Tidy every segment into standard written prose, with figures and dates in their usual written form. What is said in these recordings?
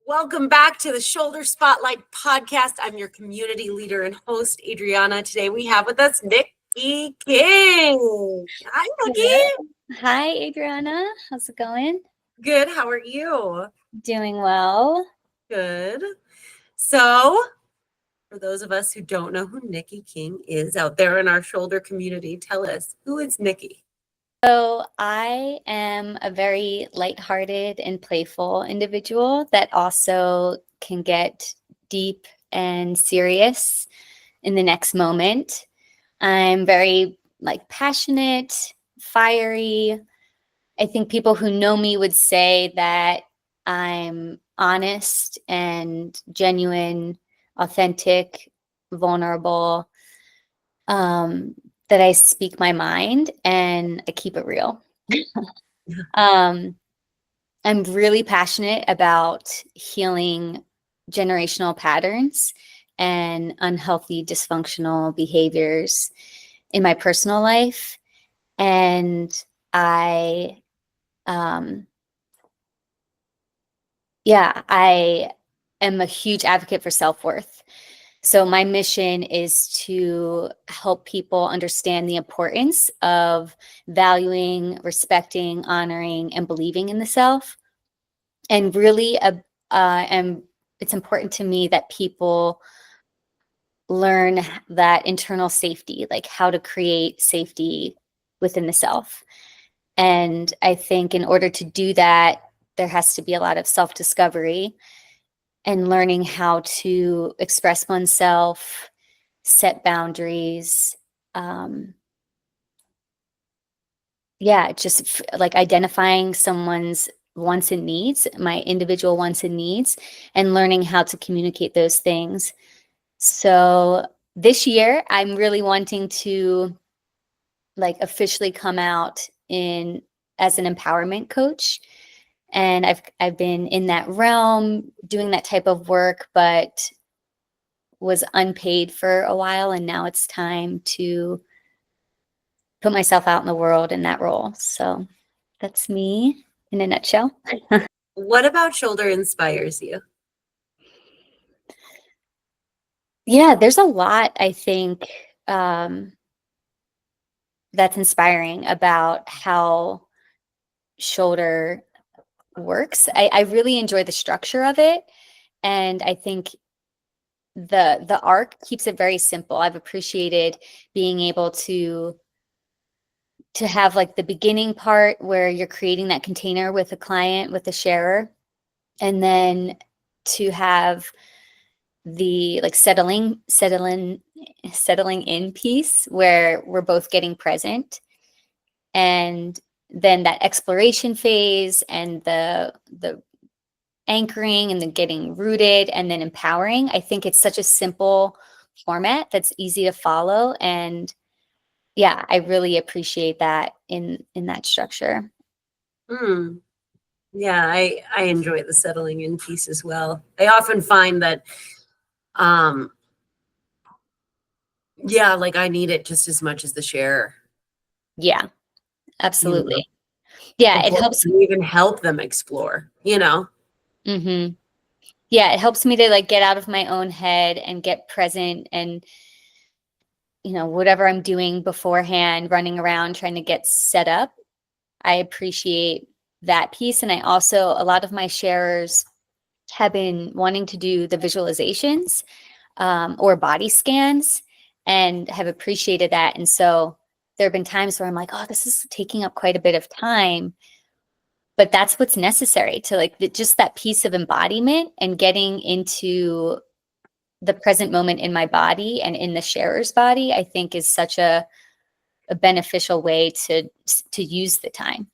Welcome back to the Shoulder Spotlight podcast. I'm your community leader and host, Adriana. Today we have with us Niki King. Hi, Niki. Hi, Adriana. How's it going? Good. How are you? Doing well. Good. So, for those of us who don't know who Niki King is out there in our shoulder community, tell us, who is Niki? So I am a very lighthearted and playful individual that also can get deep and serious in the next moment. I'm very passionate, fiery. I think people who know me would say that I'm honest and genuine, authentic, vulnerable, that I speak my mind and I keep it real. I'm really passionate about healing generational patterns and unhealthy, dysfunctional behaviors in my personal life. And I am a huge advocate for self-worth. So my mission is to help people understand the importance of valuing, respecting, honoring, and believing in the self. And really, it's important to me that people learn that internal safety, like how to create safety within the self. And I think in order to do that, there has to be a lot of self-discovery and learning how to express oneself, set boundaries. Just like identifying someone's wants and needs, my individual wants and needs, and learning how to communicate those things. So this year, I'm really wanting to officially come out as an empowerment coach. And I've been in that realm doing that type of work, but was unpaid for a while. And now it's time to put myself out in the world in that role. So that's me in a nutshell. What about Sholder inspires you? Yeah, there's a lot, I think, that's inspiring about how Sholder works. I really enjoy the structure of it. And I think the arc keeps it very simple. I've appreciated being able to have the beginning part where you're creating that container with a client, with a sharer, and then to have the settling in piece where we're both getting present, and then that exploration phase and the anchoring and the getting rooted and then empowering. I think it's such a simple format that's easy to follow. And yeah, I really appreciate that in that structure. Yeah, I enjoy the settling in piece as well. I often find that, I need it just as much as the sharer. Yeah, absolutely. Yeah, it helps me even help them explore, Mm-hmm. Yeah, it helps me to get out of my own head and get present, and whatever I'm doing beforehand, running around trying to get set up. I appreciate that piece. And I also, a lot of my sharers have been wanting to do the visualizations or body scans and have appreciated that. And so there have been times where I'm like, oh, this is taking up quite a bit of time. But that's what's necessary to just that piece of embodiment and getting into the present moment in my body and in the sharer's body, I think is such a beneficial way to use the time.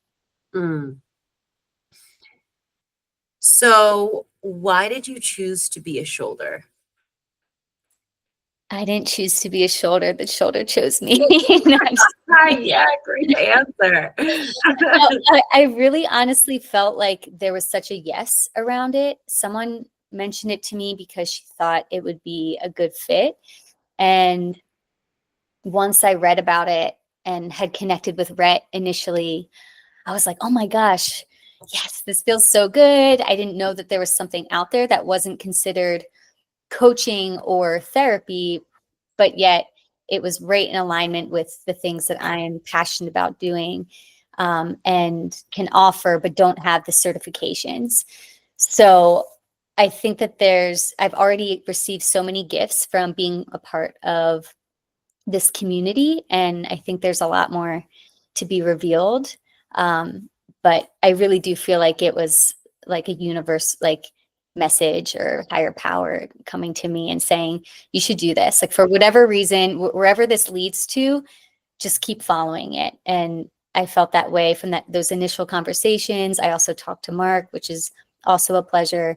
So why did you choose to be a shoulder? I didn't choose to be a shoulder. The shoulder chose me. Yeah, great answer. I really honestly felt like there was such a yes around it. Someone mentioned it to me because she thought it would be a good fit. And once I read about it and had connected with Rhett initially, I was like, oh my gosh, yes, this feels so good. I didn't know that there was something out there that wasn't considered coaching or therapy, but yet it was right in alignment with the things that I am passionate about doing, and can offer, but don't have the certifications. So I think that I've already received so many gifts from being a part of this community, and I think there's a lot more to be revealed. But I really do feel like it was like a universe, like message or higher power coming to me and saying, you should do this. Like for whatever reason, wherever this leads to, just keep following it. And I felt that way from those initial conversations. I also talked to Mark, which is also a pleasure.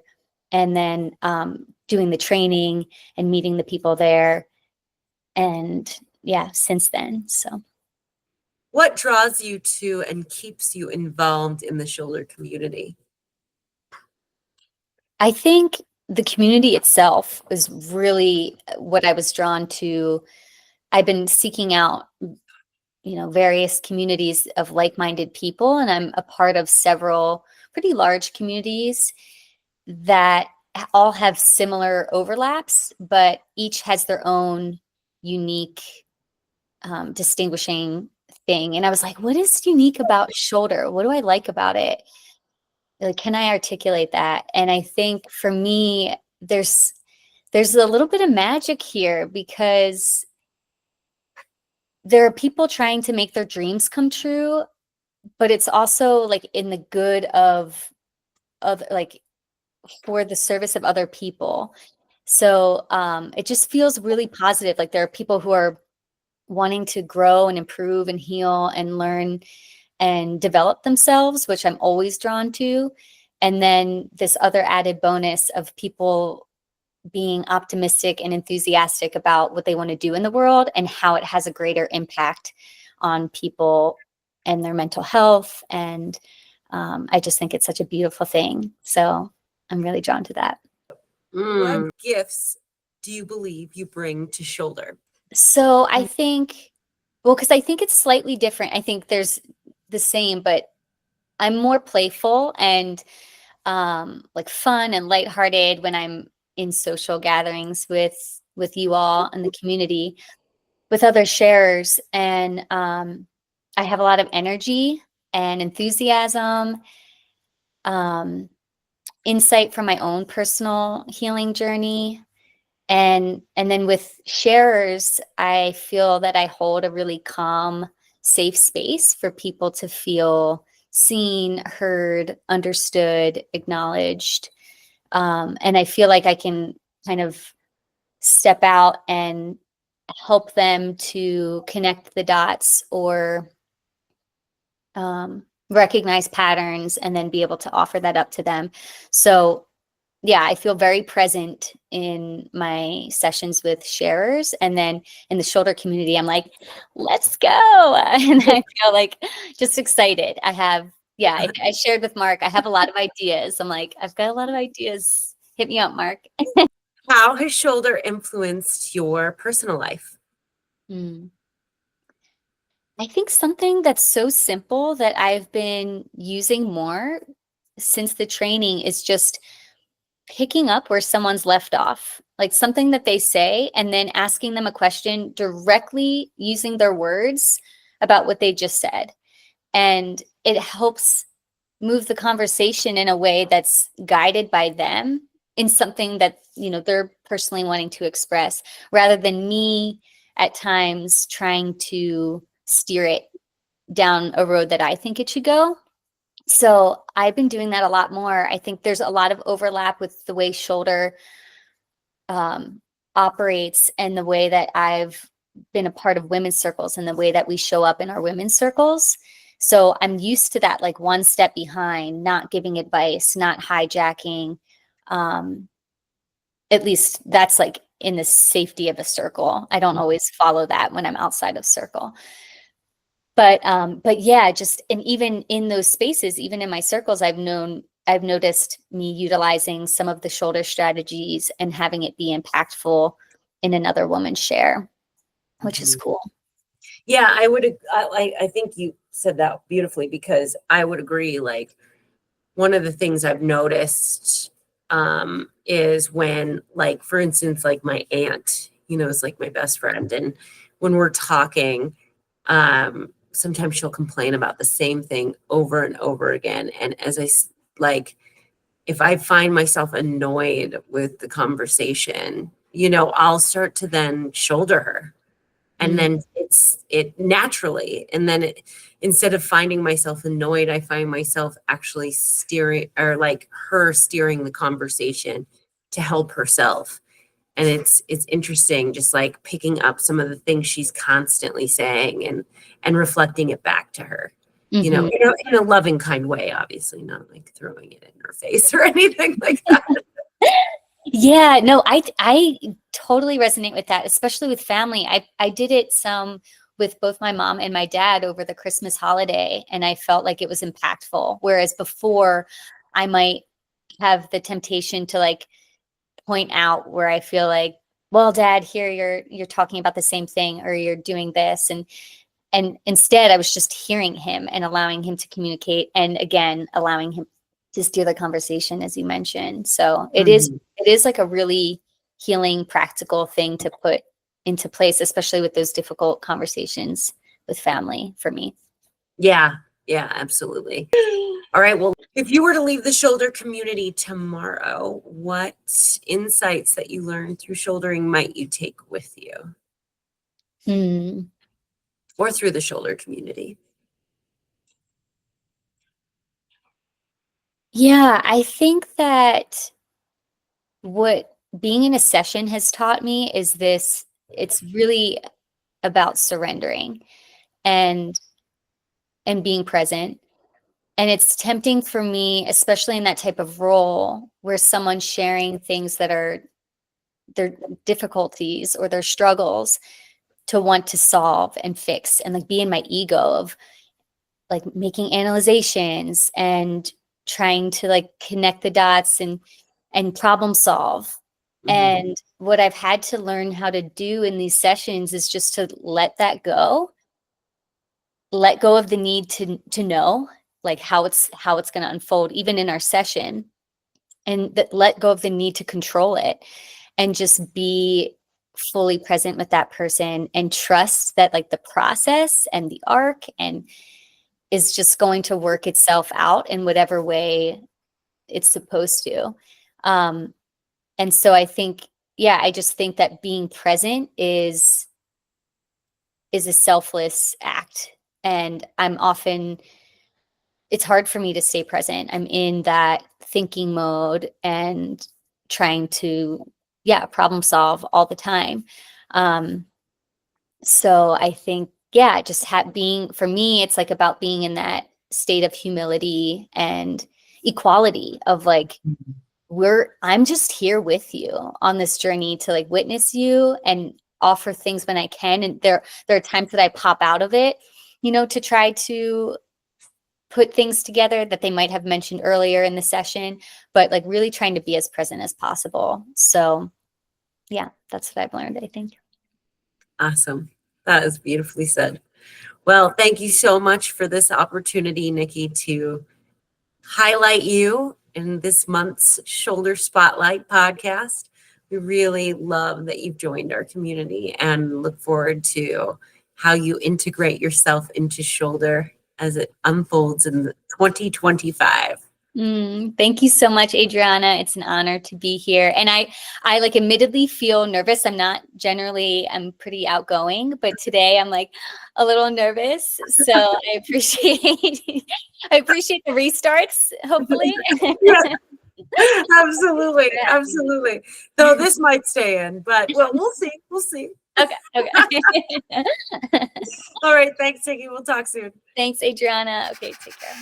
And then doing the training and meeting the people there. And yeah, since then, so. What draws you to and keeps you involved in the Sholder community? I think the community itself was really what I was drawn to. I've been seeking out, various communities of like-minded people, and I'm a part of several pretty large communities that all have similar overlaps, but each has their own unique, distinguishing thing. And I was like, what is unique about Shoulder? What do I like about it? Like, can I articulate that? And I think for me, there's a little bit of magic here, because there are people trying to make their dreams come true, but it's also like in the good of like for the service of other people. So it just feels really positive. Like there are people who are wanting to grow and improve and heal and learn and develop themselves, which I'm always drawn to. And then this other added bonus of people being optimistic and enthusiastic about what they want to do in the world and how it has a greater impact on people and their mental health. And I just think it's such a beautiful thing. So I'm really drawn to that. What gifts do you believe you bring to Sholder? So I think, well, because I think it's slightly different. I think there's the same, but I'm more playful and like fun and lighthearted when I'm in social gatherings with you all and the community, with other sharers. And I have a lot of energy and enthusiasm, insight from my own personal healing journey. And then with sharers, I feel that I hold a really calm, safe space for people to feel seen, heard, understood, acknowledged. And I feel like I can kind of step out and help them to connect the dots or recognize patterns and then be able to offer that up to them. So yeah, I feel very present in my sessions with sharers. And then in the Shoulder community, I'm like, let's go. And I feel like just excited. I shared with Mark, I have a lot of ideas. I'm like, I've got a lot of ideas. Hit me up, Mark. How has Sholder influenced your personal life? I think something that's so simple that I've been using more since the training is just picking up where someone's left off, like something that they say, and then asking them a question directly using their words about what they just said. And it helps move the conversation in a way that's guided by them in something that, they're personally wanting to express, rather than me at times trying to steer it down a road that I think it should go. So I've been doing that a lot more. I think there's a lot of overlap with the way Shoulder operates and the way that I've been a part of women's circles and the way that we show up in our women's circles. So I'm used to that, like one step behind, not giving advice, not hijacking. At least that's like in the safety of a circle. I don't always follow that when I'm outside of circle. But yeah, just, and even in those spaces, even in my circles, I've noticed me utilizing some of the Shoulder strategies and having it be impactful in another woman's share, which is cool. Yeah, I think you said that beautifully, because I would agree. Like, one of the things I've noticed is when, like, for instance, like my aunt, is like my best friend. And when we're talking, sometimes she'll complain about the same thing over and over again. And like, if I find myself annoyed with the conversation, I'll start to then shoulder her. And then it naturally, and then instead of finding myself annoyed, I find myself actually steering, or like her steering the conversation to help herself. And it's interesting, just like picking up some of the things she's constantly saying and reflecting it back to her, in a loving, kind way, obviously, not like throwing it in her face or anything like that. Yeah, no, I totally resonate with that, especially with family. I did it some with both my mom and my dad over the Christmas holiday, and I felt like it was impactful. Whereas before, I might have the temptation to like point out where I feel like, well, Dad, here you're talking about the same thing, or you're doing this, and instead I was just hearing him and allowing him to communicate, and again allowing him to steer the conversation, as you mentioned. So it is like a really healing, practical thing to put into place, especially with those difficult conversations with family for me. Yeah, absolutely. All right. Well, if you were to leave the shoulder community tomorrow, what insights that you learned through shouldering might you take with you? Or through the shoulder community? Yeah, I think that what being in a session has taught me is this: it's really about surrendering and being present. And it's tempting for me, especially in that type of role where someone's sharing things that are their difficulties or their struggles, to want to solve and fix and like be in my ego of like making analyzations and trying to like connect the dots and problem solve. And what I've had to learn how to do in these sessions is just to let that go. Let go of the need to know like how it's going to unfold, even in our session, and let go of the need to control it, and just be fully present with that person and trust that like the process and the arc and is just going to work itself out in whatever way it's supposed to. And so I think, I just think that being present is a selfless act. And it's hard for me to stay present. I'm in that thinking mode and trying to, problem solve all the time. So I think, just being, for me, it's like about being in that state of humility and equality of like, I'm just here with you on this journey to like witness you and offer things when I can. And there are times that I pop out of it, to try to put things together that they might have mentioned earlier in the session, but like really trying to be as present as possible. So that's what I've learned, I think. Awesome. That is beautifully said. Well, thank you so much for this opportunity, Niki, to highlight you in this month's Shoulder Spotlight podcast. We really love that you've joined our community and look forward to how you integrate yourself into Shoulder as it unfolds in 2025. Thank you so much, Adriana. It's an honor to be here. And I like admittedly feel nervous. I'm pretty outgoing, but today I'm like a little nervous. So I appreciate the restarts, hopefully. Yeah, absolutely. Though this might stay in, but well, we'll see. Okay. All right. Thanks, Niki. We'll talk soon. Thanks, Adriana. Okay, take care.